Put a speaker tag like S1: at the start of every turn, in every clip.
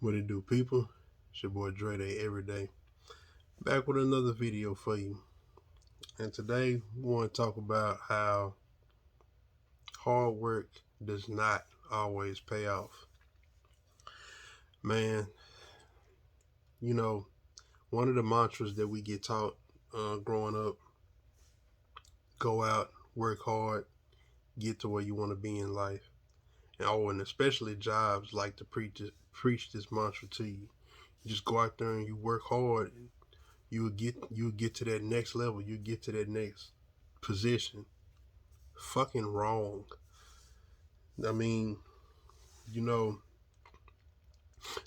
S1: What it do, people? It's your boy Dre Day every day. Back with another video for you. And today we want to talk about how hard work does not always pay off. Man, you know, one of the mantras that we get taught growing up, go out, work hard, get to where you want to be in life. And especially jobs like to preach this mantra to you. You just go out there and you work hard, you'll get to that next level, you get to that next position. Fucking wrong. I mean, you know,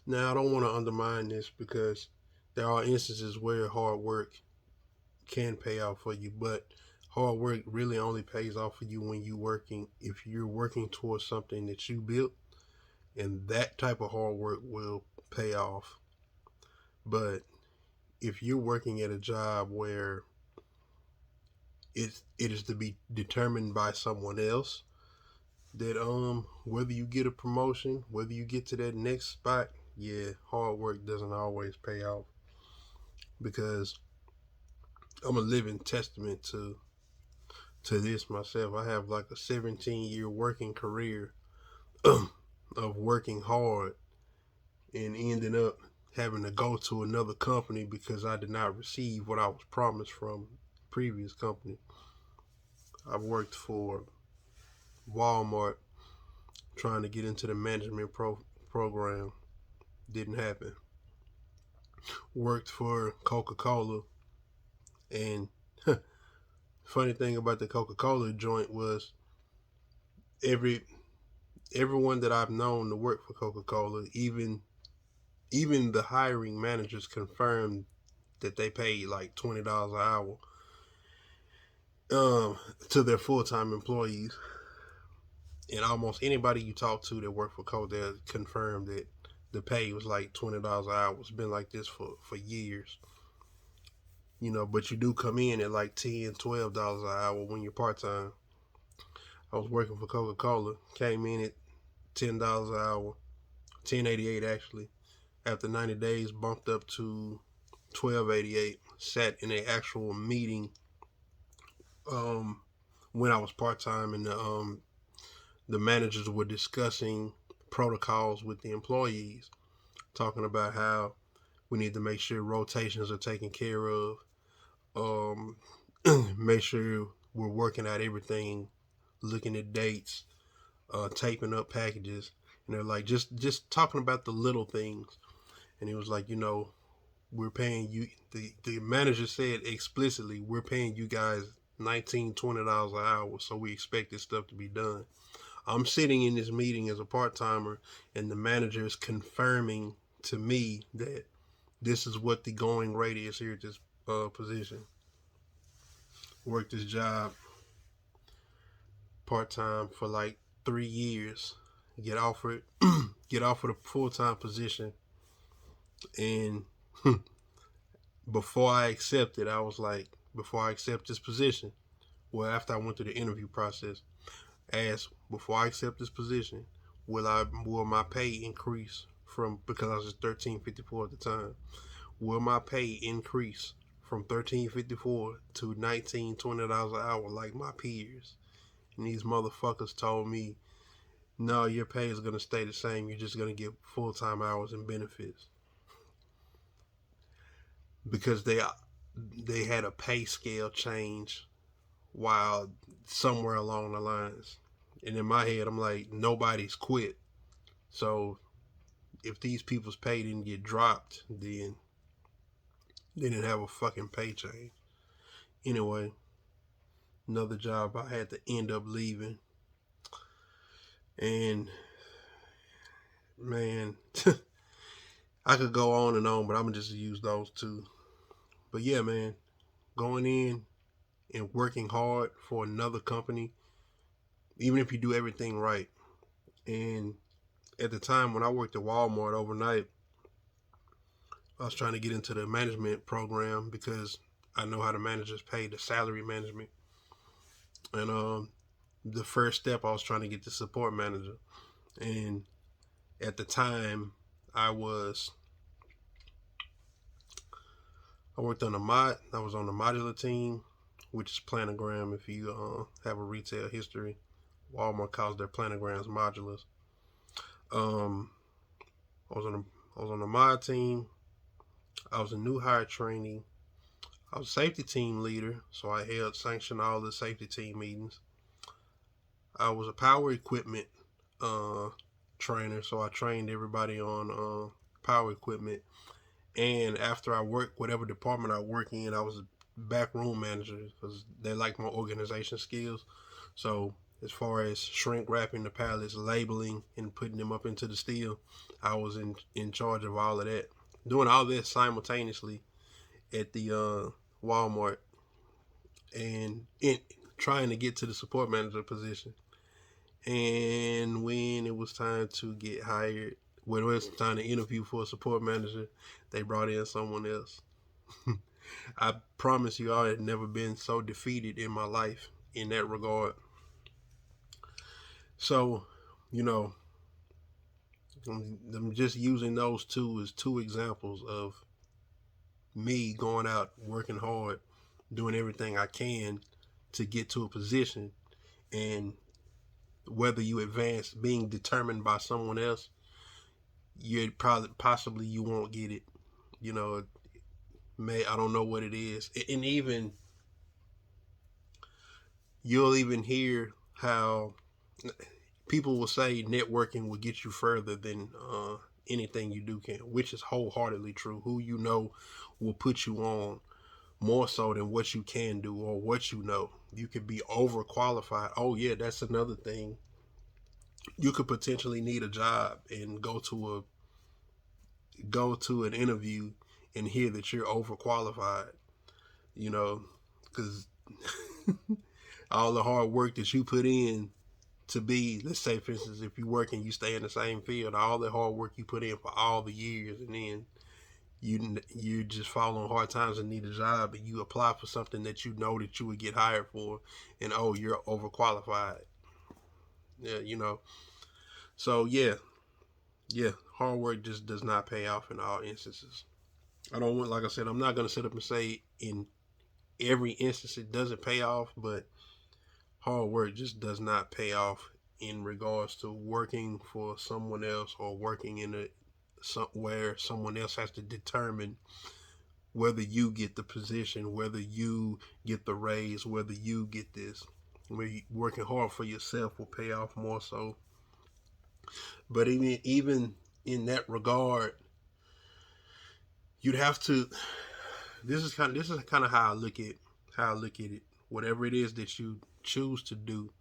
S1: now I don't want to undermine this because there are instances where hard work can pay off for you, but hard work really only pays off for you when if you're working towards something that you built, and that type of hard work will pay off. But if you're working at a job where it is to be determined by someone else, that whether you get a promotion, whether you get to that next spot, yeah, hard work doesn't always pay off. Because I'm a living testament to this myself. I have like a 17-year working career of working hard and ending up having to go to another company because I did not receive what I was promised from the previous company. I've worked for Walmart trying to get into the management program. Didn't happen. Worked for Coca-Cola, and funny thing about the Coca-Cola joint was every everyone that I've known to work for Coca-Cola, even the hiring managers confirmed that they paid like $20 an hour to their full-time employees. And almost anybody you talk to that worked for Coke, they confirmed that the pay was like $20 an hour. It's been like this for years. But you do come in at like $10, $12 an hour when you're part-time. I was working for Coca-Cola, came in at $10 an hour, 10.88 actually. After 90 days, bumped up to 12.88. Sat in an actual meeting when I was part-time, and the managers were discussing protocols with the employees, talking about how we need to make sure rotations are taken care of, make sure we're working out everything, looking at dates, taping up packages, and they're like just talking about the little things. And it was like, we're paying you. The manager said explicitly, we're paying you guys $19-$20 an hour, so we expect this stuff to be done. I'm sitting in this meeting as a part-timer, and the manager is confirming to me that this is what the going rate is here at this position. Worked this job part-time for like 3 years. Get offered a full-time position, and before I accepted, I was like, before I accept this position, well, after I went through the interview process, asked, before I accept this position, will my pay increase from, because I was just $13.54 at the time, will my pay increase from $13.54 to $19-$20 an hour like my peers? And these motherfuckers told me, no, your pay is gonna stay the same. You're just gonna get full-time hours and benefits. Because they had a pay scale change while somewhere along the lines. And in my head, I'm like, nobody's quit. So if these people's pay didn't get dropped, then they didn't have a fucking pay change. Anyway, another job I had to end up leaving. And man, I could go on and on, but I'm gonna just use those two. But yeah, man, going in and working hard for another company, even if you do everything right. And at the time when I worked at Walmart overnight, I was trying to get into the management program because I know how the managers pay, the salary management. And the first step, I was trying to get the support manager. And at the time, I was I worked on I was on the modular team, which is planogram. If you have a retail history, Walmart calls their planograms modulars. Um, I was on the mod team. I was a new hire trainee. I was a safety team leader, so I sanctioned all the safety team meetings. I was a power equipment uh, trainer, so I trained everybody on power equipment. And after I worked, whatever department I work in, I was a back room manager because they like my organization skills. So as far as shrink wrapping the pallets, labeling, and putting them up into the steel, I was in charge of all of that. Doing all this simultaneously at the Walmart and trying to get to the support manager position. And when it was time to get hired, when it was time to interview for a support manager, they brought in someone else. I promise you, I had never been so defeated in my life in that regard. So, you know, I'm just using those two as two examples of me going out, working hard, doing everything I can to get to a position, and whether you advance being determined by someone else, you possibly you won't get it. You know, I don't know what it is, and even you'll even hear how people will say networking will get you further than anything you do can, which is wholeheartedly true. Who you know will put you on more so than what you can do or what you know. You could be overqualified. Oh yeah, that's another thing. You could potentially need a job and go to an interview and hear that you're overqualified. You know, because all the hard work that you put in to be, let's say for instance, if you work and you stay in the same field, all the hard work you put in for all the years, and then you just fall on hard times and need a job, and you apply for something that you know that you would get hired for, and oh, you're overqualified. Yeah, you know. So yeah, hard work just does not pay off in all instances. I don't want, like I said, I'm not gonna sit up and say in every instance it doesn't pay off, but hard work just does not pay off in regards to working for someone else or working in where someone else has to determine whether you get the position, whether you get the raise, whether you get this. Where working hard for yourself will pay off more so. But even in that regard, you'd have to. This is kind of how I look at it. Whatever it is that you choose to do,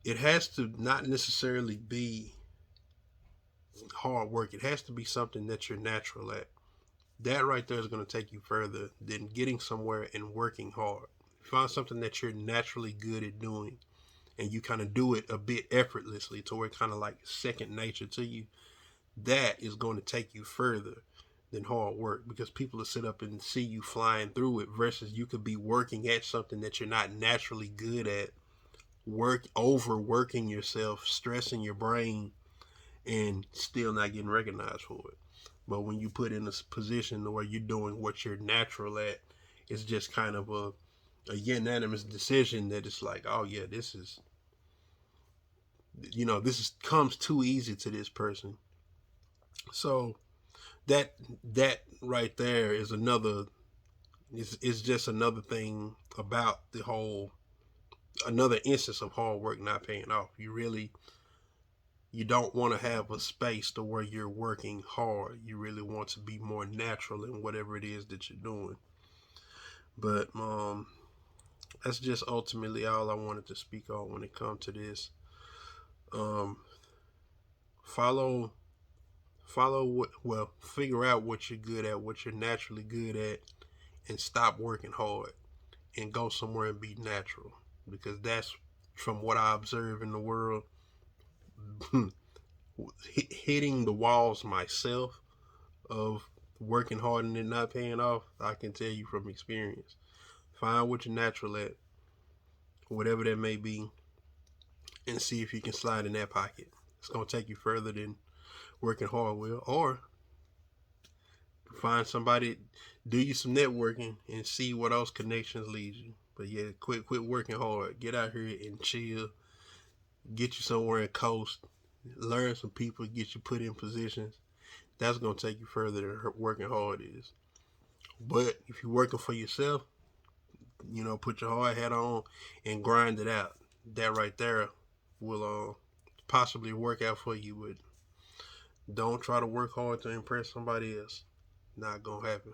S1: it has to not necessarily be hard work. It has to be something that you're natural at. That right there is going to take you further than getting somewhere and working hard. Find something that you're naturally good at doing, and you kind of do it a bit effortlessly to where it's kind of like second nature to you. That is going to take you further than hard work, because people will sit up and see you flying through it versus you could be working at something that you're not naturally good at, overworking yourself, stressing your brain, and still not getting recognized for it. But when you put in a position where you're doing what you're natural at, it's just kind of a unanimous decision that it's like, oh yeah, this is, comes too easy to this person. So that right there is is just another thing about the whole, another instance of hard work not paying off. You don't want to have a space to where you're working hard. You really want to be more natural in whatever it is that you're doing. But that's just ultimately all I wanted to speak on when it comes to this. Um, follow figure out what you're good at, what you're naturally good at, and stop working hard and go somewhere and be natural, because that's, from what I observe in the world, hitting the walls myself of working hard and it not paying off. I can tell you from experience. Find what you're natural at, whatever that may be, and see if you can slide in that pocket. It's gonna take you further than working hard will, or find somebody, do you some networking and see what else connections lead you. But yeah, quit working hard. Get out here and chill. Get you somewhere and coast. Learn some people. Get you put in positions. That's gonna take you further than working hard is. But if you're working for yourself, put your hard hat on and grind it out. That right there will possibly work out for you. But don't try to work hard to impress somebody else. Not gonna happen.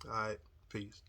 S1: All right, peace.